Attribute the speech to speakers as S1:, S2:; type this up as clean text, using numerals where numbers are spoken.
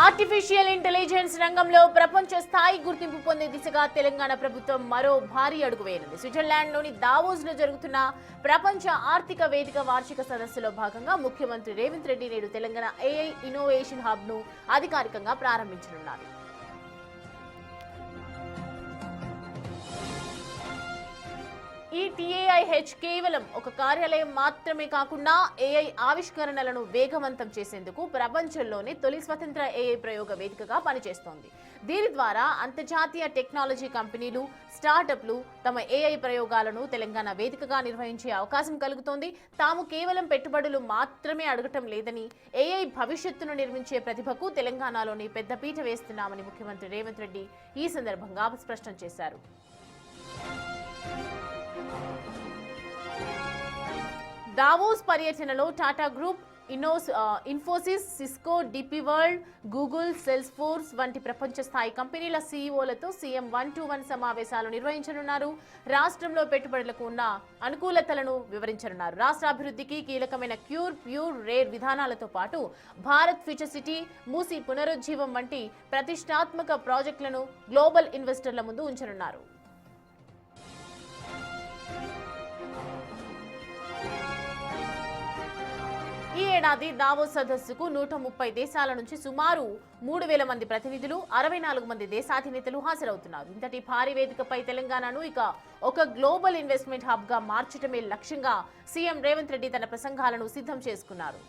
S1: Artificial intelligence రంగంలో ప్రపంచ స్థాయి గుర్తింపు పొందే దిశగా తెలంగాణ ప్రభుత్వం మరో భారీ అడుగు వేయనుంది. స్విట్జర్లాండ్లోని దావోస్లో జరుగుతున్న ప్రపంచ ఆర్థిక వేదిక వార్షిక సదస్సులో భాగంగా ముఖ్యమంత్రి రేవంత్ రెడ్డి నేడు తెలంగాణ ఏఐ ఇన్నోవేషన్ హబ్ను అధికారికంగా ప్రారంభించనున్నారు. ఈ టీఏఐహెచ్ కేవలం ఒక కార్యాలయం మాత్రమే కాకుండా ఏఐ ఆవిష్కరణలను వేగవంతం చేసేందుకు ప్రపంచంలోనే తొలి స్వతంత్ర ఏఐ ప్రయోగ వేదికగా పనిచేస్తోంది. దీని ద్వారా అంతర్జాతీయ టెక్నాలజీ కంపెనీలు, స్టార్టప్లు తమ ఏఐ ప్రయోగాలను తెలంగాణ వేదికగా నిర్వహించే అవకాశం కలుగుతోంది. తాము కేవలం పెట్టుబడులు మాత్రమే అడగటం లేదని, ఏఐ భవిష్యత్తును నిర్మించే ప్రతిభకు తెలంగాణలోని పెద్దపీట వేస్తున్నామని ముఖ్యమంత్రి రేవంత్ రెడ్డి ఈ సందర్భంగా స్పష్టం చేశారు. దావోస్ పర్యటనలో Tata group, Infosys, Cisco, DP World, Google, Salesforce వంటి ప్రపంచ స్థాయి కంపెనీల సీఈఓలతో సీఎం 1-to-1 సమావేశాలు నిర్వహించనున్నారు. రాష్ట్రంలో పెట్టుబడులకు ఉన్న అనుకూలతలను వివరించనున్నారు. రాష్ట్ర అభివృద్ధికి కీలకమైన ప్యూర్ రేర్ విధానాలతో పాటు భారత్ ఫ్యూచర్ సిటీ, మూసీ పునరుజ్జీవం వంటి ప్రతిష్టాత్మక ప్రాజెక్టులను గ్లోబల్ ఇన్వెస్టర్ల ముందు ఉంచనున్నారు. ఈ ఏడాది దావోస్ సదస్సుకు 130 దేశాల నుంచి సుమారు 3,000 మంది ప్రతినిధులు, 64 మంది దేశాధినేతలు హాజరవుతున్నారు. ఇంతటి భారీ వేదికపై తెలంగాణను ఒక గ్లోబల్ ఇన్వెస్ట్మెంట్ హబ్ గా మార్చడమే లక్ష్యంగా సీఎం రేవంత్ రెడ్డి తన ప్రసంగాలను సిద్ధం చేసుకున్నారు.